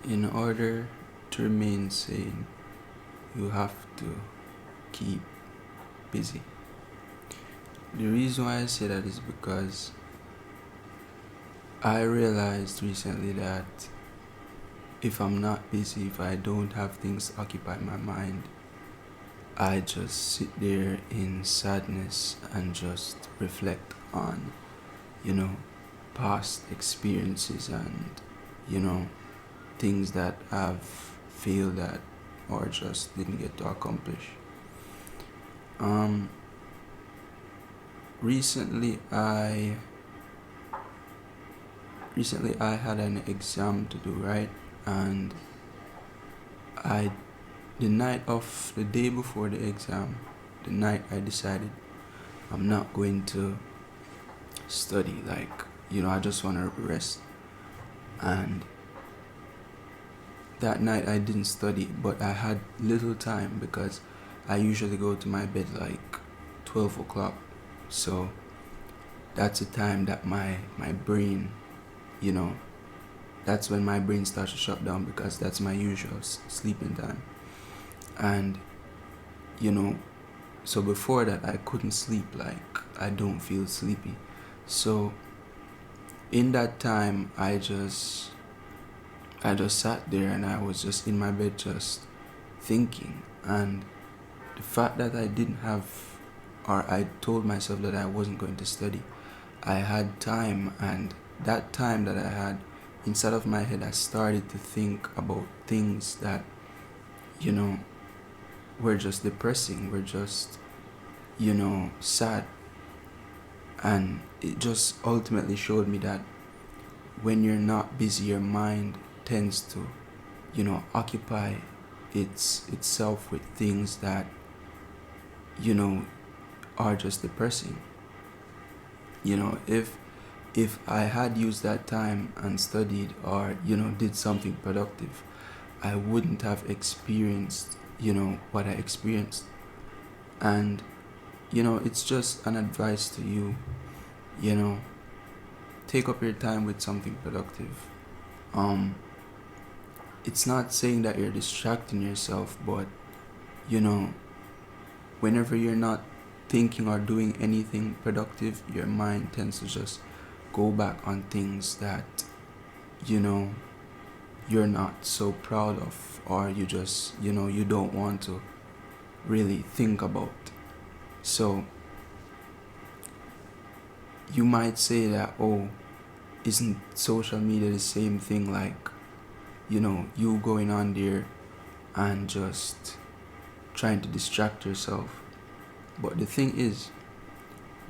In order to remain sane, you have to keep busy. The reason why I say that is because I realized recently that if I'm not busy, if I don't have things occupy my mind, I just sit there in sadness and just reflect on, you know, past experiences and, you know, things that I've failed at or just didn't get to accomplish. Um, recently I had an exam to do, right? And I the day before the exam, the night I decided I'm not going to study. I just want to rest. And that night I didn't study, but I had little time because I usually go to my bed like 12 o'clock. So that's the time that my brain, you know, that's when my brain starts to shut down because that's my usual sleeping time. And, you know, so before that I couldn't sleep, like I don't feel sleepy. So in that time I just sat there and I was just in my bed just thinking. And the fact that I didn't have, or I told myself that I wasn't going to study, I had time. And that time that I had, inside of my head I started to think about things that, you know, were just depressing, were just, you know, sad. And it just ultimately showed me that when you're not busy, your mind tends to, you know, occupy itself with things that, you know, are just depressing. You know, if I had used that time and studied or, you know, did something productive, I wouldn't have experienced, you know, what I experienced. And, you know, it's just an advice to you, you know, take up your time with something productive. It's not saying that you're distracting yourself, but, you know, whenever you're not thinking or doing anything productive, your mind tends to just go back on things that, you know, you're not so proud of, or you just, you know, you don't want to really think about. So you might say that, oh, isn't social media the same thing, like, you know, you going on there and just trying to distract yourself. But the thing is,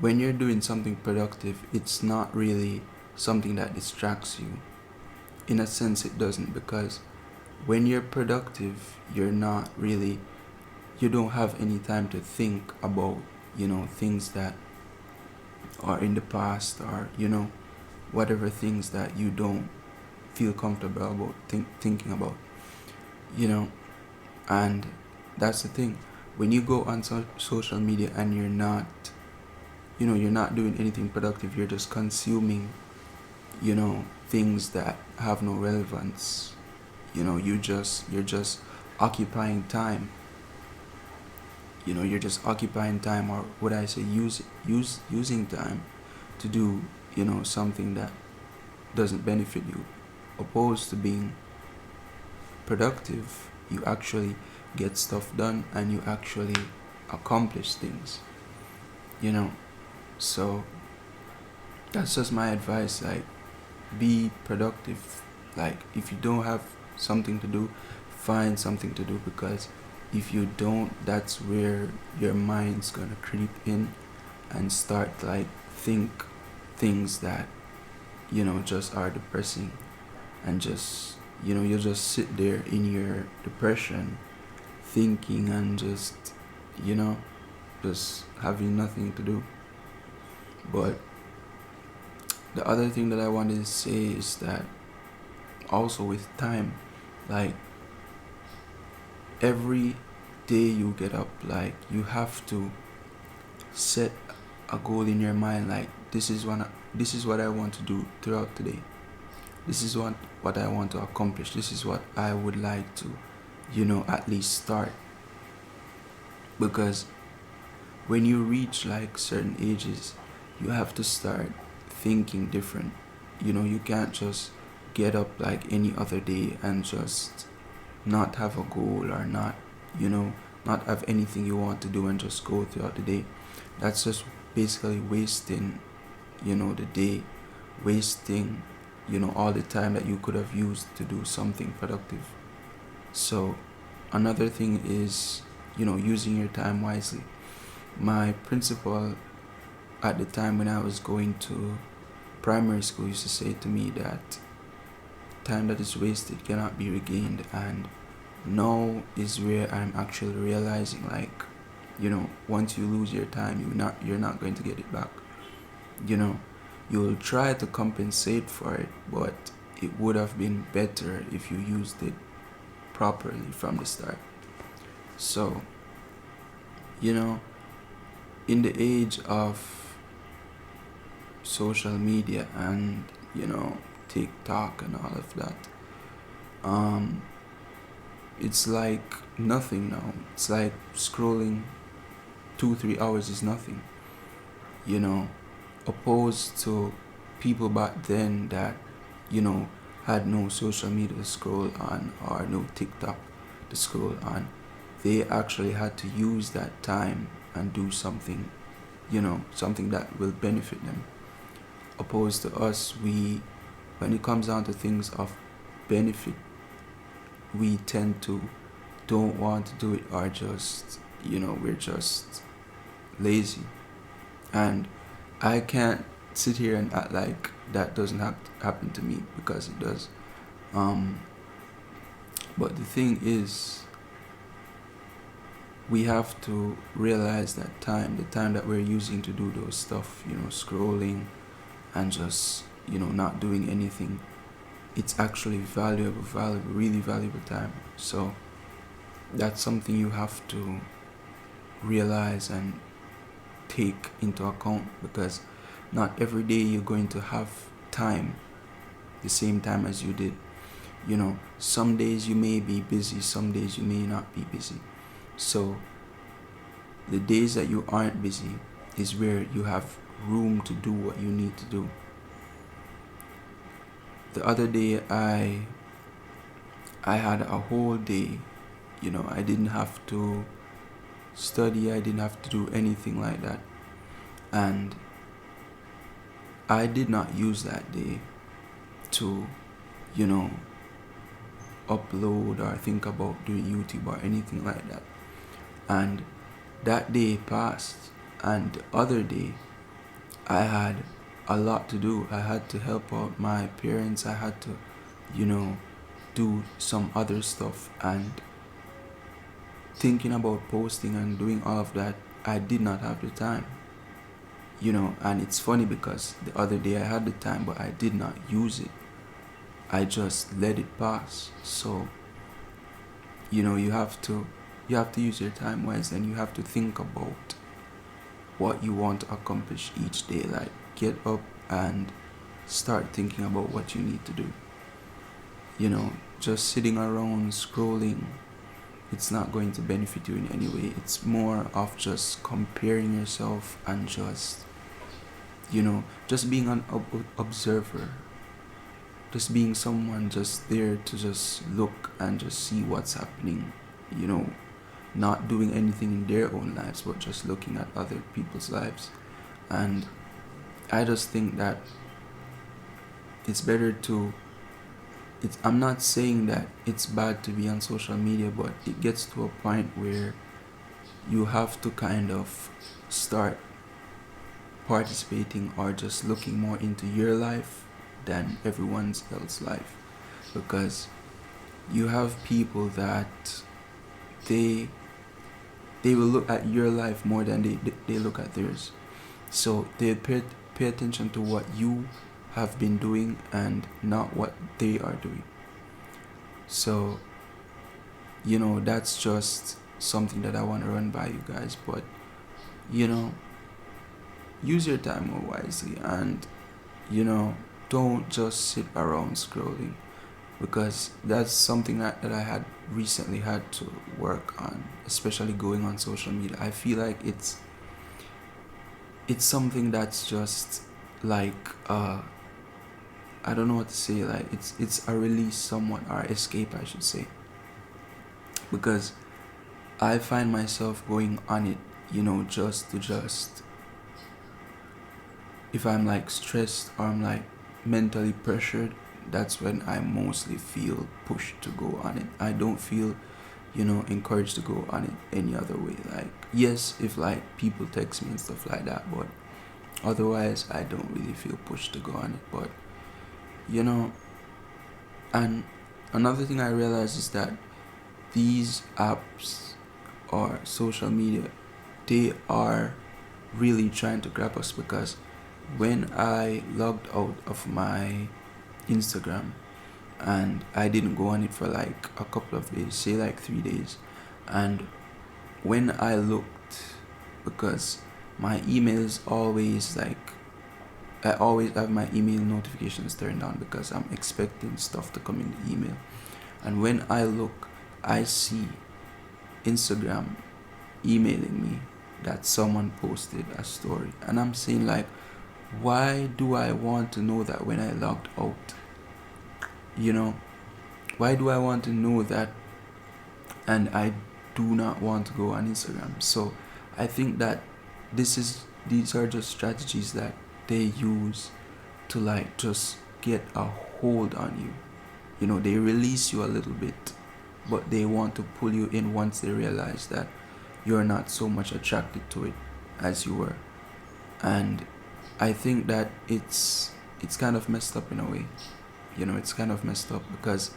when you're doing something productive, it's not really something that distracts you. In a sense, it doesn't, because when you're productive, you don't have any time to think about, you know, things that are in the past, or, you know, whatever things that you don't feel comfortable about thinking about, you know. And that's the thing, when you go on social media and you're not, you know, you're not doing anything productive, you're just consuming, you know, things that have no relevance. You know, you're just occupying time. You know, you're just occupying time, or what I say, using time to do, you know, something that doesn't benefit you. Opposed to being productive, you actually get stuff done and you actually accomplish things, you know. So that's just my advice, like, be productive. Like, if you don't have something to do, find something to do, because if you don't, that's where your mind's gonna creep in and start, like, think things that, you know, just are depressing. And just, you know, you just sit there in your depression thinking and just, you know, just having nothing to do. But the other thing that I wanted to say is that also with time, like, every day you get up, like, you have to set a goal in your mind, like, this is what I want to do throughout the day. this is what I want to accomplish, this is what I would like to, at least start. Because when you reach like certain ages, you have to start thinking different. You can't just get up like any other day and just not have a goal, or not have anything you want to do and just go throughout the day. That's just basically wasting, the day, wasting, all the time that you could have used to do something productive. So another thing is, using your time wisely. My principal at the time when I was going to primary school used to say to me that time that is wasted cannot be regained, and now is where I'm actually realizing, like, once you lose your time, you're not going to get it back. You'll try to compensate for it, but it would have been better if you used it properly from the start. So, in the age of social media and, TikTok and all of that, it's like nothing now. It's like scrolling 2-3 hours is nothing, you know, opposed to people back then that, had no social media to scroll on or no TikTok to scroll on. They actually had to use that time and do something, something that will benefit them. Opposed to us, when it comes down to things of benefit, we tend to don't want to do it, or just, we're just lazy. And I can't sit here and act like that doesn't happen to me, because it does. But the thing is, we have to realize that the time that we're using to do those stuff, scrolling and just, not doing anything, it's actually valuable, really valuable time. So that's something you have to realize and take into account, because not every day you're going to have time, the same time as you did. Some days you may be busy, some days you may not be busy. So the days that you aren't busy is where you have room to do what you need to do. The other day I had a whole day, I didn't have to study, I didn't have to do anything like that. And I did not use that day to, upload or think about doing YouTube or anything like that. And that day passed, and the other day I had a lot to do. I had to help out my parents, I had to, do some other stuff, and thinking about posting and doing all of that, I did not have the time. And it's funny because the other day I had the time, but I did not use it. I just let it pass. So, you have to use your time wisely, and you have to think about what you want to accomplish each day. Like, get up and start thinking about what you need to do. Just sitting around scrolling, it's not going to benefit you in any way. It's more of just comparing yourself and just, just being an observer. Just being someone just there to just look and just see what's happening, not doing anything in their own lives, but just looking at other people's lives. And I just think that it's better to, I'm not saying that it's bad to be on social media, but it gets to a point where you have to kind of start participating or just looking more into your life than everyone else's life. Because you have people that they will look at your life more than they look at theirs. So they pay attention to what you have been doing and not what they are doing. So, that's just something that I want to run by you guys. But, use your time more wisely, and, don't just sit around scrolling, because that's something that I had recently had to work on, especially going on social media. I feel like it's something that's just like I don't know what to say, like it's a release somewhat, or escape I should say, because I find myself going on it, just if I'm like stressed or I'm like mentally pressured, that's when I mostly feel pushed to go on it. I don't feel, encouraged to go on it any other way. Like, yes, if like people text me and stuff like that, but otherwise I don't really feel pushed to go on it. But, you know, and another thing I realized is that these apps or social media, they are really trying to grab us, because when I logged out of my Instagram and I didn't go on it for like a couple of days, say like 3 days, and when I looked, because my email is always like, I always have my email notifications turned on because I'm expecting stuff to come in the email. And when I look, I see Instagram emailing me that someone posted a story. And I'm saying like, why do I want to know that when I logged out? Why do I want to know that? And I do not want to go on Instagram. So I think that these are just strategies that they use to like just get a hold on you. They release you a little bit, but they want to pull you in once they realize that you're not so much attracted to it as you were. And I think that it's kind of messed up in a way. It's kind of messed up because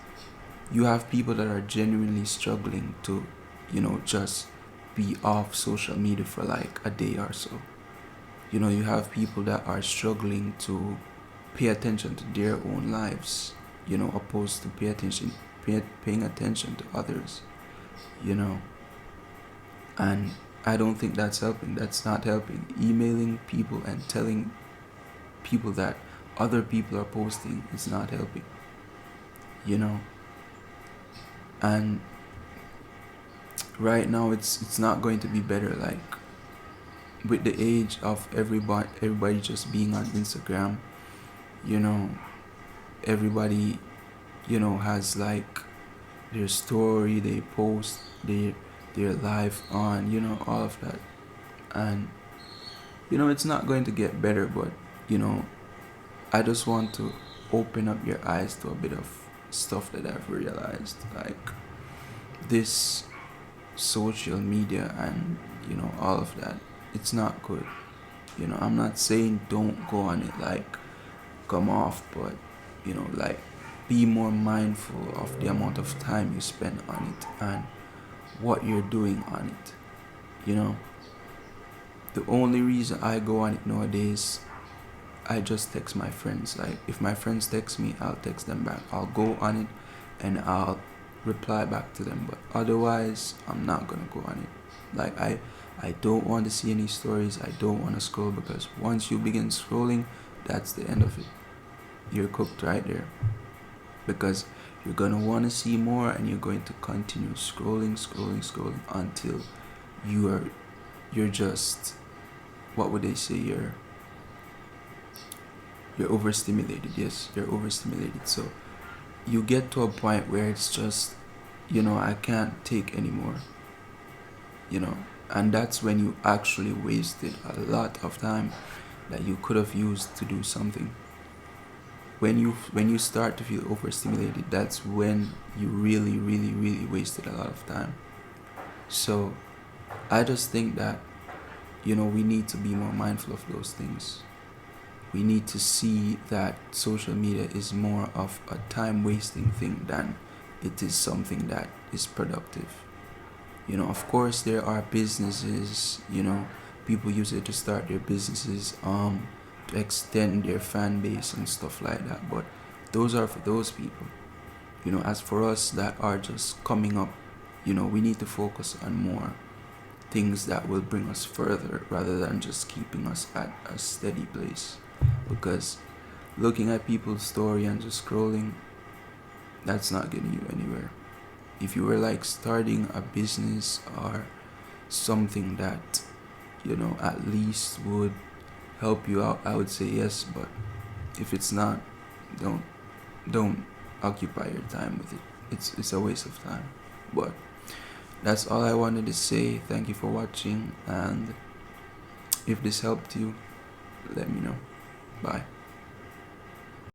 you have people that are genuinely struggling to, just be off social media for like a day or so. You have people that are struggling to pay attention to their own lives, opposed to paying attention to others, and I don't think that's helping. That's not helping. Emailing people and telling people that other people are posting is not helping, and right now it's not going to be better. Like, with the age of everybody just being on Instagram, everybody has like their story they post, their life on, all of that. And it's not going to get better, but I just want to open up your eyes to a bit of stuff that I've realized, like this social media and all of that. It's not good. I'm not saying don't go on it, like come off, but like be more mindful of the amount of time you spend on it and what you're doing on it. The only reason I go on it nowadays, I just text my friends. Like, if my friends text me, I'll text them back. I'll go on it and I'll reply back to them. But otherwise, I'm not gonna go on it. Like, I don't want to see any stories. I don't want to scroll, because once you begin scrolling, that's the end of it. You're cooked right there, because you're gonna want to see more, and you're going to continue scrolling until you're just, what would they say, you're overstimulated. Yes, you're overstimulated. So you get to a point where it's just, I can't take anymore. And that's when you actually wasted a lot of time that you could have used to do something. When you start to feel overstimulated, that's when you really, really, really wasted a lot of time. So I just think that we need to be more mindful of those things. We need to see that social media is more of a time wasting thing than it is something that is productive. Of course there are businesses, people use it to start their businesses, to extend their fan base and stuff like that, but those are for those people. As for us that are just coming up, we need to focus on more things that will bring us further rather than just keeping us at a steady place. Because looking at people's story and just scrolling, that's not getting you anywhere. If you were like starting a business or something that, at least would help you out, I would say yes. But if it's not, don't don't occupy your time with it. It's a waste of time. But that's all I wanted to say. Thank you for watching, and if this helped you, let me know. Bye.